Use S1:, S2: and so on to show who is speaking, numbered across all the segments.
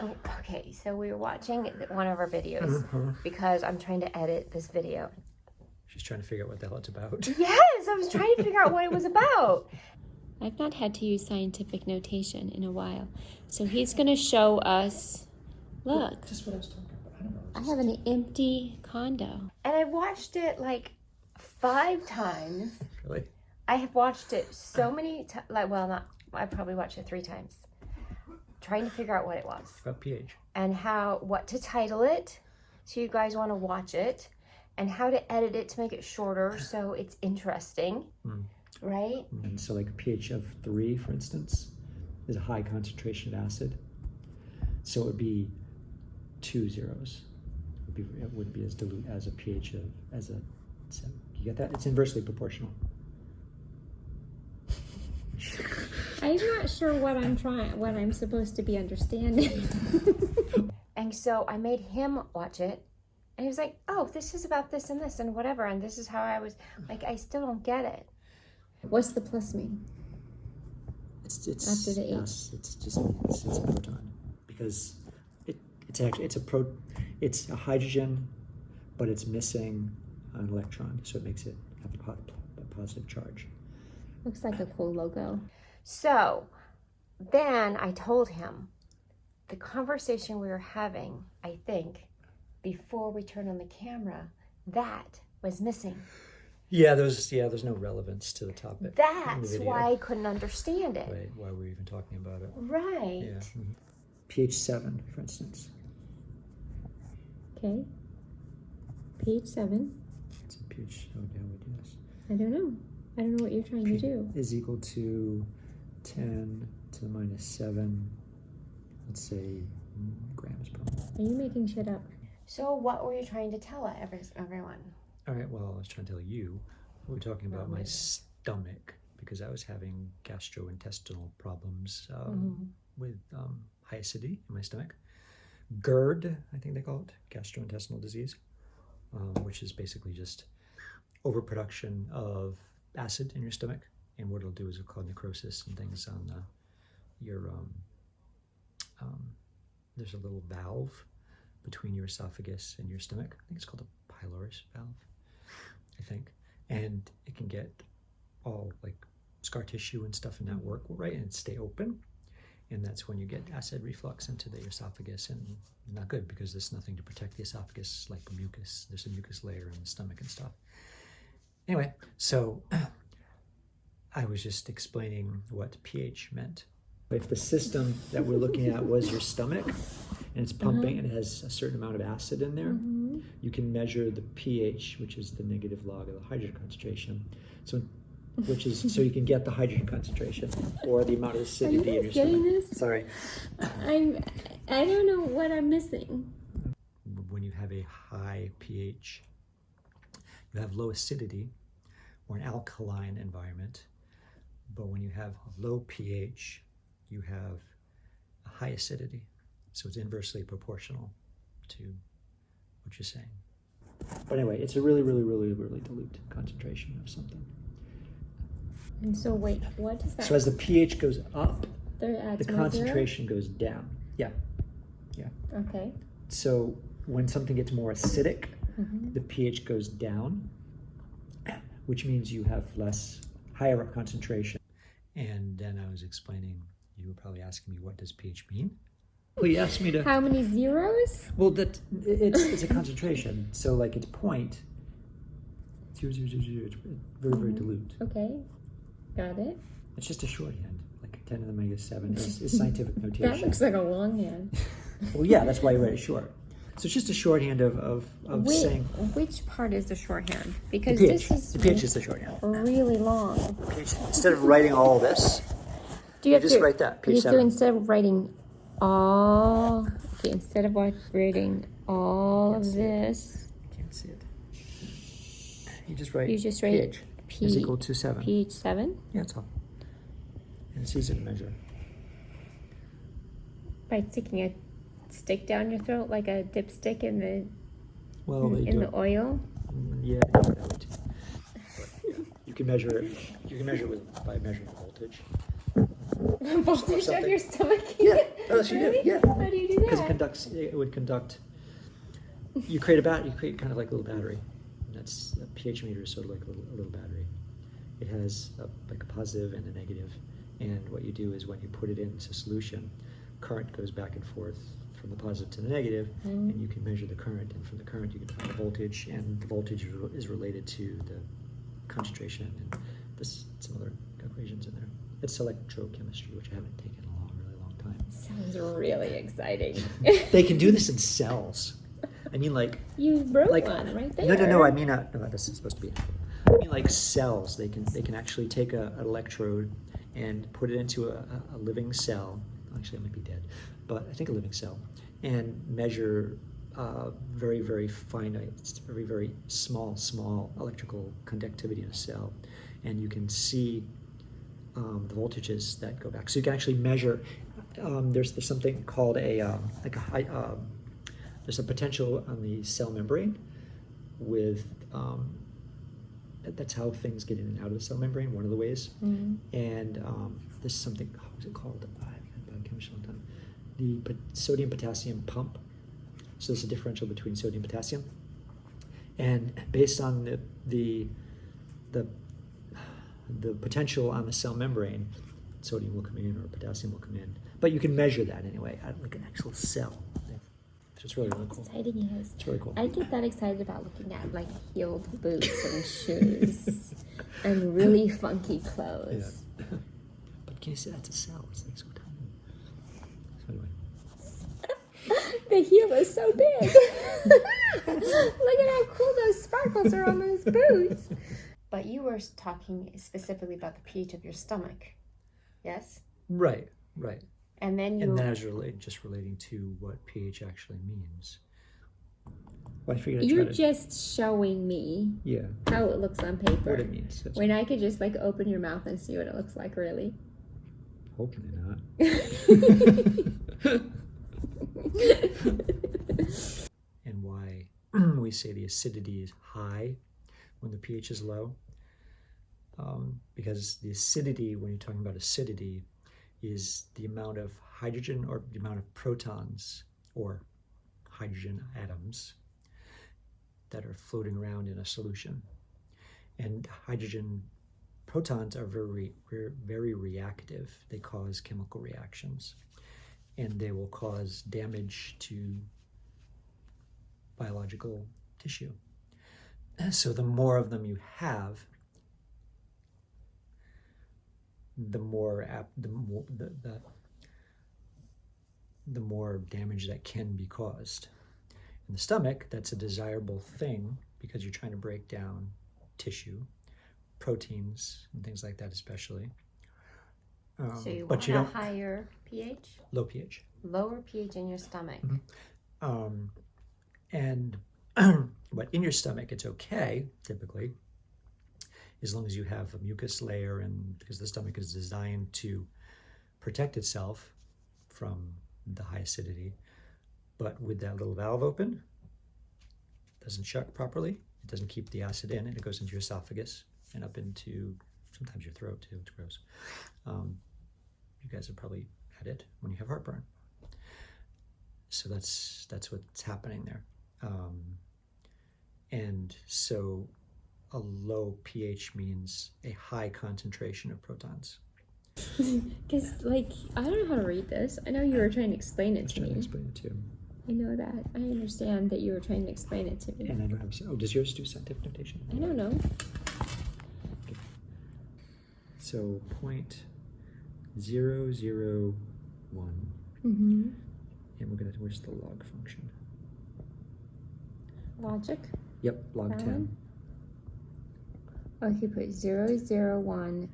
S1: Oh, okay, so we were watching one of our videos because I'm trying to edit this video.
S2: She's trying to figure out what the hell it's about.
S1: Yes, I was trying to figure out what it was about. I've not had to use scientific notation in a while. So he's going to show us, look.
S2: Just what I was talking about. I don't know.
S1: I have an empty condo. And I watched it like 5 times.
S2: Really?
S1: I have watched it so many times, I probably watched it 3 times. Trying to figure out what it was.
S2: About pH.
S1: And what to title it, so you guys want to watch it. And how to edit it to make it shorter so it's interesting, right?
S2: And so like a pH of 3, for instance, is a high concentration of acid. So it would be 2 zeros. It wouldn't be as dilute as a pH as a 7. You get that? It's inversely proportional.
S3: I'm not sure what I'm supposed to be understanding.
S1: And so I made him watch it, and he was like, oh, this is about this and this and whatever, and this is how I was, like, I still don't get it.
S3: What's the plus mean?
S2: It's
S3: after the H.
S2: Yes, it's a proton, because it's a hydrogen, but it's missing an electron, so it makes it have a positive charge.
S3: Looks like a cool logo.
S1: So then I told him the conversation we were having, I think, before we turned on the camera, that was missing.
S2: Yeah, there's no relevance to the topic.
S1: That's why I couldn't understand it.
S2: Right, why we're even talking about it.
S1: Right.
S2: Yeah. Mm-hmm. pH 7, for instance.
S3: Okay. pH 7.
S2: It's a pH. Oh, yeah, we do this.
S3: I don't know what you're trying to do.
S2: Is equal to 10 to the minus 7, let's say, grams per mole.
S3: Are you making shit up?
S1: So what were you trying to tell everyone?
S2: All right, well, I was trying to tell you, we were talking about my stomach, because I was having gastrointestinal problems with high acidity in my stomach. GERD, I think they call it, gastrointestinal disease, which is basically just overproduction of acid in your stomach, and what it'll do is it'll cause necrosis and things on your there's a little valve between your esophagus and your stomach. I think it's called a pylorus valve, I think, and it can get all like scar tissue and stuff and not work right and stay open, and that's when you get acid reflux into the esophagus, and not good because there's nothing to protect the esophagus like mucus. There's a mucus layer in the stomach and stuff. Anyway, so I was just explaining what pH meant. If the system that we're looking at was your stomach, and it's pumping and it has a certain amount of acid in there, you can measure the pH, which is the negative log of the hydrogen concentration. So you can get the hydrogen concentration or the amount of acidity in your stomach.
S3: This?
S2: Sorry.
S3: I don't know what I'm missing.
S2: When you have a high pH, you have low acidity or an alkaline environment. But when you have low pH, you have a high acidity. So it's inversely proportional to what you're saying. But anyway, it's a really, really, really, really dilute concentration of something.
S3: And so wait, what does that?
S2: So as the pH goes up, the
S3: more
S2: concentration goes down. Yeah.
S3: Okay.
S2: So when something gets more acidic, the pH goes down, which means you have higher concentration. And then I was explaining, you were probably asking me, what does pH mean? Well, you asked me to...
S3: How many zeros?
S2: Well, it's a concentration. So like it's 0.000, it's very, very dilute.
S3: Okay, got it.
S2: It's just a shorthand, like 10 to the minus 7 is scientific notation.
S3: That looks like a longhand.
S2: Well, yeah, that's why you write it short. So it's just a shorthand of saying...
S3: Which part is the shorthand? Because
S2: the
S3: pH
S2: is the shorthand.
S3: Really long.
S2: pH, instead of writing all this,
S3: Do you
S2: just write that, pH 7.
S3: So instead of writing all... Okay, instead of writing all of this...
S2: Can't see it. You just write
S3: pH
S2: is equal to 7.
S3: pH 7?
S2: Yeah, that's all. And it's easy to measure.
S3: By sticking a stick down your throat like a dipstick in the
S2: the
S3: oil?
S2: Yeah, that would too. But, yeah, you can measure it. You can measure it by measuring voltage.
S3: Voltage of your stomach?
S2: Yeah, that's what you do. Yeah.
S3: How do you do that?
S2: It would conduct. You create you create kind of like a little battery. And that's a pH meter is sort of like a little battery. It has like a positive and a negative. And what you do is when you put it into solution, current goes back and forth from the positive to the negative, and you can measure the current. And from the current, you can find the voltage, and the voltage is related to the concentration and some other equations in there. It's electrochemistry, which I haven't taken in a really long time.
S3: Sounds really exciting.
S2: They can do this in cells. I mean, like
S3: You wrote
S2: like
S3: one right there.
S2: no. I mean, no, this is supposed to be. I mean, like cells. They can actually take an electrode and put it into a living cell. Actually, it might be dead, but I think a living cell, and measure very, very finite, very, very small electrical conductivity in a cell, and you can see the voltages that go back. So you can actually measure. There's something called there's a potential on the cell membrane with. That's how things get in and out of the cell membrane, one of the ways. And there's something, what was it called? I've been biochemistry a long time. The sodium-potassium pump. So there's a differential between sodium and potassium. And based on the potential on the cell membrane, sodium will come in or potassium will come in. But you can measure that anyway, like an actual cell. So it's really, really cool.
S3: Exciting, yes.
S2: It's really cool.
S3: I get that excited about looking at like heeled boots and shoes and really funky clothes.
S2: Yeah. But can you see that's a cell? It's like so tiny. So anyway.
S3: The heel is so big. Look at how cool those sparkles are on those boots.
S1: But you were talking specifically about the pH of your stomach, yes?
S2: Right.
S1: And then
S2: And then I was relating to what pH actually means. Well, I figured
S3: You're just showing me how it looks on paper.
S2: what it means.
S3: When I could just like open your mouth and see what it looks like, really.
S2: Hopefully not. And why we say the acidity is high when the pH is low. Because the acidity, when you're talking about acidity, is the amount of hydrogen or the amount of protons or hydrogen atoms that are floating around in a solution. And hydrogen protons are very, very reactive. They cause chemical reactions, and they will cause damage to biological tissue. So the more of them you have, the more damage that can be caused. In the stomach, that's a desirable thing because you're trying to break down tissue, proteins, and things like that, especially.
S1: so you
S2: but
S1: want
S2: you
S1: a
S2: don't
S1: higher pH?
S2: low pH.
S1: Lower pH in your stomach.
S2: And but in your stomach, it's okay typically, as long as you have a mucus layer, and because the stomach is designed to protect itself from the high acidity. But with that little valve open, it doesn't shut properly, it doesn't keep the acid in, and it goes into your esophagus and up into sometimes your throat too. It's gross. You guys have probably had it when you have heartburn. So that's what's happening there. And so a low pH means a high concentration of protons.
S3: Because, like, I don't know how to read this. I know you were trying to explain it to me.
S2: Explain it to you.
S3: I know that. I understand that you were trying to explain it to me.
S2: And I don't have. Oh, does yours do scientific notation?
S3: I don't know.
S2: So 0.001.
S3: Mm-hmm.
S2: And where's the log function?
S3: Logic.
S2: Yep, log 10.
S3: Oh, you put 001,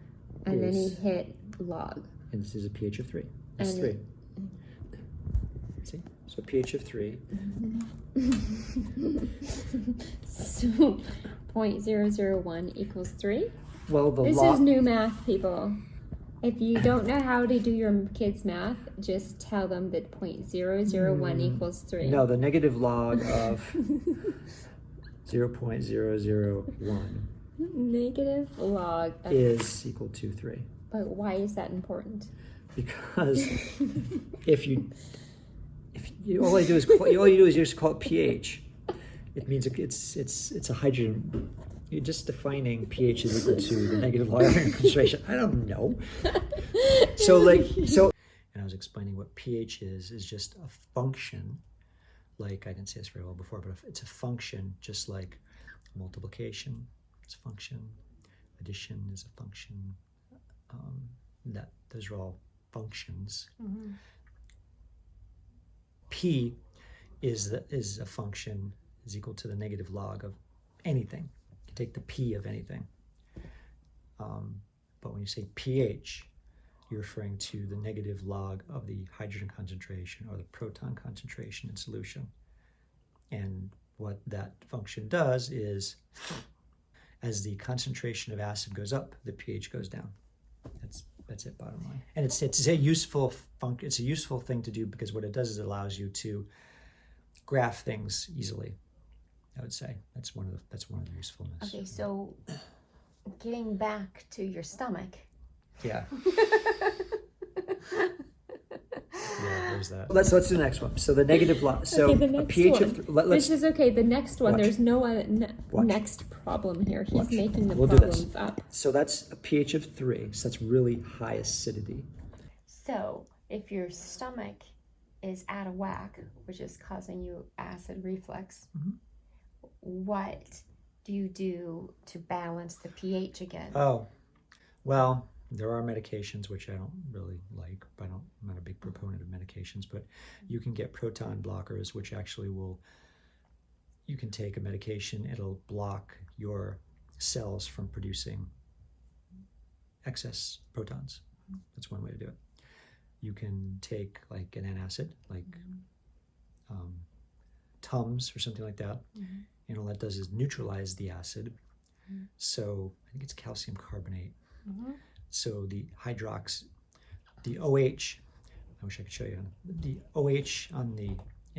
S3: and then you hit log.
S2: And this is a pH of 3. That's 3. See? So pH of 3.
S3: So 0.001 equals 3?
S2: Well,
S3: This is new math, people. If you don't know how to do your kids' math, just tell them that 0.001 equals 3.
S2: No, the negative log of 0.001
S3: Negative log of
S2: is equal to 3.
S3: But why is that important?
S2: Because if you all you do is just call it pH. It means it's a hydrogen. You're just defining pH is equal to the negative log iron concentration. I don't know. And I was explaining what pH is just a function. Like, I didn't say this very well before, but it's a function, just like multiplication is a function, addition is a function. Those are all functions.
S1: Mm-hmm.
S2: P is a function is equal to the negative log of anything. You can take the P of anything. But when you say pH, you're referring to the negative log of the hydrogen concentration or the proton concentration in solution. And what that function does is, as the concentration of acid goes up, the pH goes down. That's it, bottom line. And it's a useful thing to do, because what it does is it allows you to graph things easily. I would say that's one of the usefulness.
S1: Okay, so getting back to your stomach.
S2: Yeah. Yeah, there's that. Let's do the next one. So the negative log. So
S3: okay, the
S2: a
S3: next
S2: pH
S3: one.
S2: of
S3: This is okay. The next one.
S2: Watch.
S3: There's no
S2: Watch.
S3: next problem here. He's
S2: Watch.
S3: making the
S2: We'll do this.
S3: problems up.
S2: So that's a pH of 3. So that's really high acidity.
S1: So if your stomach is out of whack, which is causing you acid reflux,
S2: Mhm.
S1: what do you do to balance the pH again?
S2: Oh, well, there are medications which I don't really like. I'm not a big proponent of medications, but you can get proton blockers, which actually you can take a medication, it'll block your cells from producing excess protons. That's one way to do it. You can take like an antacid, like Tums or something like that.
S1: Mm-hmm.
S2: And all that does is neutralize the acid.
S1: Mm-hmm.
S2: So I think it's calcium carbonate.
S1: Mm-hmm.
S2: So the OH, I wish I could show you, the OH in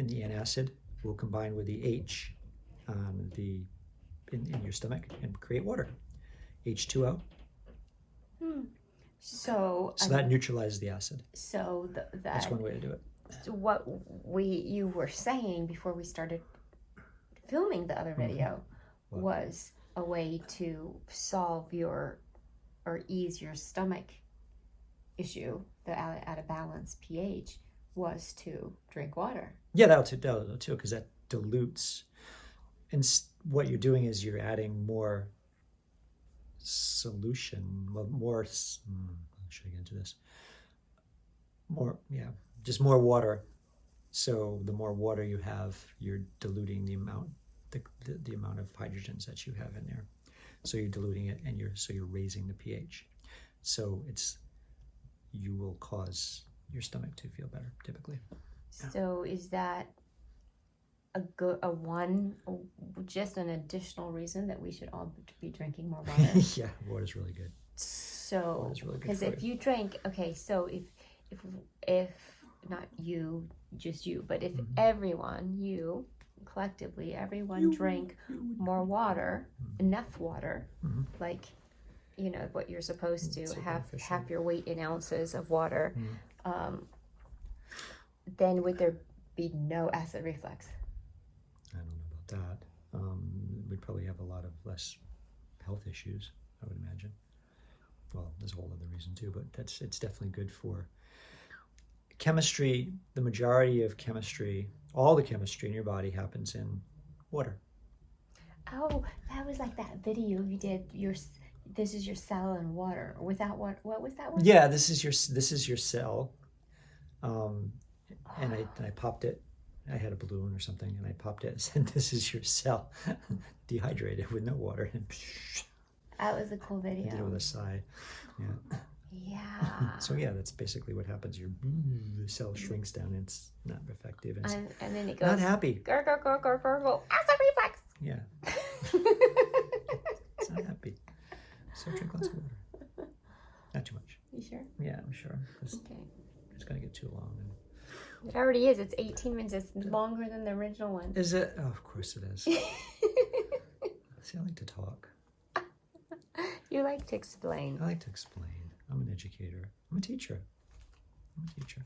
S2: the antacid will combine with the H on in your stomach and create water, H2O.
S1: So
S2: that neutralizes the acid.
S1: So
S2: That's one way to do it.
S1: What you were saying before we started filming the other video was a way to solve or ease your stomach issue, the out of balance pH, was to drink water.
S2: Yeah, that'll too, because that dilutes. And what you're doing is you're adding more solution, more. Should I get into this? Just more water. So the more water you have, you're diluting the amount of hydrogens that you have in there. So you're diluting it, and you're raising the pH. So you will cause your stomach to feel better, typically.
S1: So is that just an additional reason that we should all be drinking more water?
S2: Yeah, water's really good.
S1: So, because if you drink, so if not you, just you, but if everyone, collectively, everyone drank more water, enough water, like, what you're supposed to, half your weight in ounces of water, then would there be no acid reflux?
S2: I don't know about that. We'd probably have a lot of less health issues, I would imagine. Well, there's a whole other reason too, but it's definitely good for chemistry. The majority of chemistry, all the chemistry in your body happens in water.
S1: Oh, that was like that video you did. This is your cell in water. Without what was that one?
S2: Yeah, this is your cell. And I popped it. I had a balloon or something, and I popped it and said, "This is your cell, dehydrated with no water." And
S1: that was a cool video.
S2: I did it with a sigh. Yeah.
S1: Yeah.
S2: So yeah, that's basically what happens. Your cell shrinks down. And it's not effective. And
S1: then it goes.
S2: Not happy.
S1: Gurgle. Acid reflux.
S2: Yeah. It's not happy. So drink lots of water. Not too much.
S1: You sure?
S2: Yeah, I'm sure.
S1: Okay.
S2: It's gonna get too long.
S1: It already is. It's 18 minutes. It's longer than the original one.
S2: Is it? Oh, of course it is. See, I like to talk.
S1: You like to explain.
S2: I like to explain. I'm an educator. I'm a teacher.
S1: You're a teacher.